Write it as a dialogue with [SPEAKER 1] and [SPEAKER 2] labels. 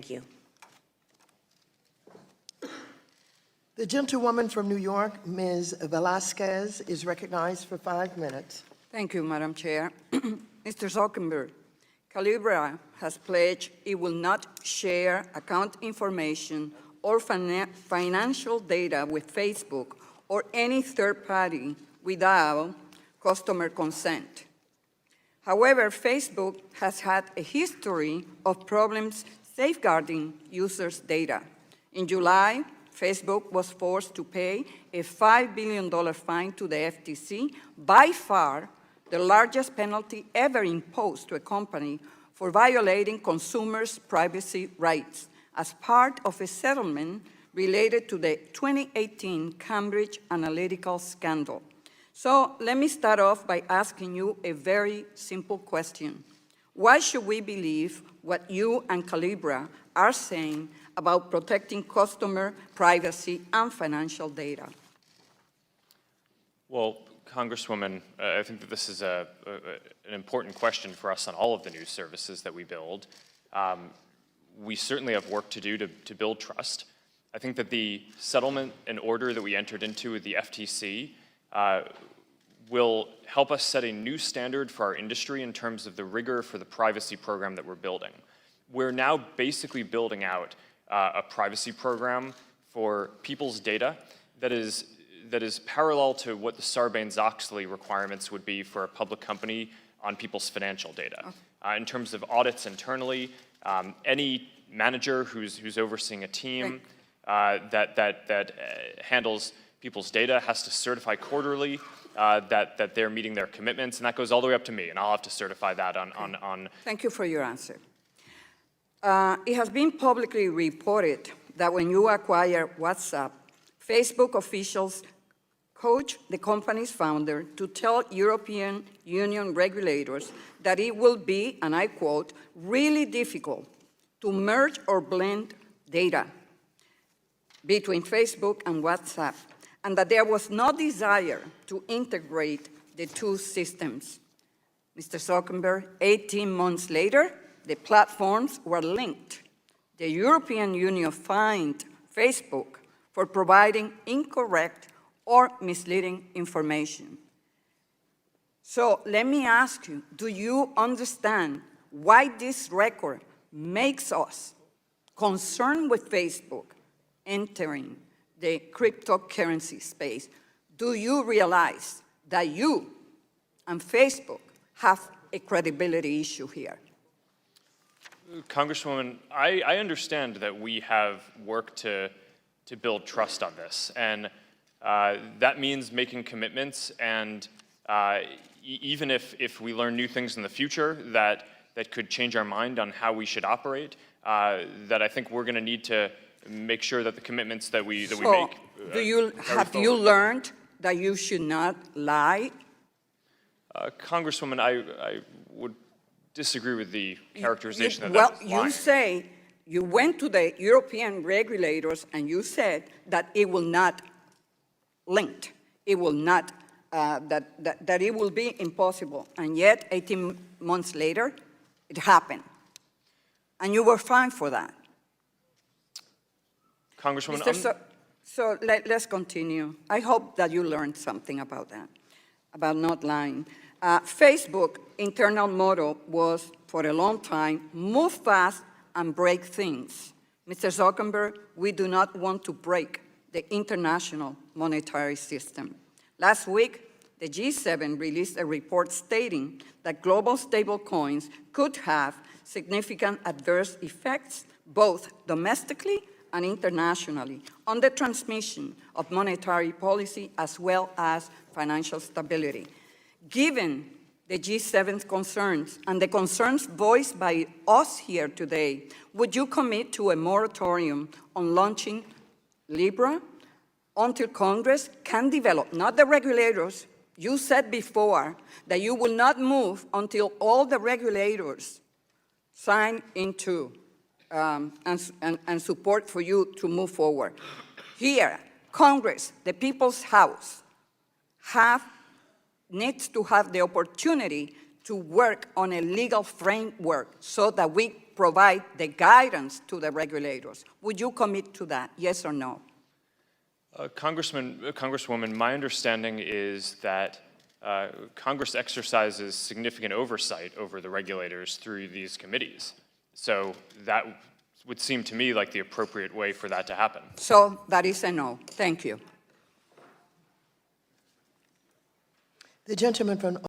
[SPEAKER 1] Thank you.
[SPEAKER 2] The gentlewoman from New York, Ms. Vélazquez, is recognized for 5 minutes.
[SPEAKER 3] Thank you, Madam Chair. Mr. Zuckerberg, Calibra has pledged it will not share account information or financial data with Facebook or any third party without customer consent. However, Facebook has had a history of problems safeguarding users' data. In July, Facebook was forced to pay a $5 billion fine to the FTC, by far the largest penalty ever imposed to a company for violating consumers' privacy rights as part of a settlement related to the 2018 Cambridge Analytica scandal. So let me start off by asking you a very simple question. Why should we believe what you and Calibra are saying about protecting customer privacy and financial data?
[SPEAKER 4] Well, Congresswoman, I think that this is an important question for us on all of the news services that we build. We certainly have work to do to build trust. I think that the settlement and order that we entered into with the FTC will help us set a new standard for our industry in terms of the rigor for the privacy program that we're building. We're now basically building out a privacy program for people's data that is parallel to what the Sarbanes-Oxley requirements would be for a public company on people's financial data. In terms of audits internally, any manager who's overseeing a team that handles people's data has to certify quarterly that they're meeting their commitments, and that goes all the way up to me, and I'll have to certify that on.
[SPEAKER 3] Thank you for your answer. It has been publicly reported that when you acquire WhatsApp, Facebook officials coach the company's founder to tell European Union regulators that it will be, and I quote, really difficult to merge or blend data between Facebook and WhatsApp, and that there was no desire to integrate the two systems. Mr. Zuckerberg, 18 months later, the platforms were linked. The European Union fined Facebook for providing incorrect or misleading information. So let me ask you, do you understand why this record makes us concerned with Facebook entering the cryptocurrency space? Do you realize that you and Facebook have a credibility issue here?
[SPEAKER 4] Congresswoman, I understand that we have work to build trust on this, and that means making commitments, and even if we learn new things in the future that could change our mind on how we should operate, that I think we're going to need to make sure that the commitments that we make.
[SPEAKER 3] Have you learned that you should not lie?
[SPEAKER 4] Congresswoman, I would disagree with the characterization
[SPEAKER 3] You say you went to the European regulators and you said that it will not link, it will not, that it will be impossible, and yet 18 months later, it happened. And you were fined for that.
[SPEAKER 4] Congresswoman,
[SPEAKER 3] so let's continue. I hope that you learned something about that, about not lying. Facebook internal motto was, for a long time, move fast and break things. Mr. Zuckerberg, we do not want to break the international monetary system. Last week, the G7 released a report stating that global stablecoins could have significant adverse effects, both domestically and internationally, on the transmission of monetary policy as well as financial stability. Given the G7's concerns and the concerns voiced by us here today, would you commit to a moratorium on launching Libra until Congress can develop, not the regulators? You said before that you will not move until all the regulators sign into and support for you to move forward. Here, Congress, the People's House, needs to have the opportunity to work on a legal framework so that we provide the guidance to the regulators. Would you commit to that, yes or no?
[SPEAKER 4] Congresswoman, my understanding is that Congress exercises significant oversight over the regulators through these committees. So that would seem to me like the appropriate way for that to happen.
[SPEAKER 3] So that is a no. Thank you.
[SPEAKER 2] The gentleman from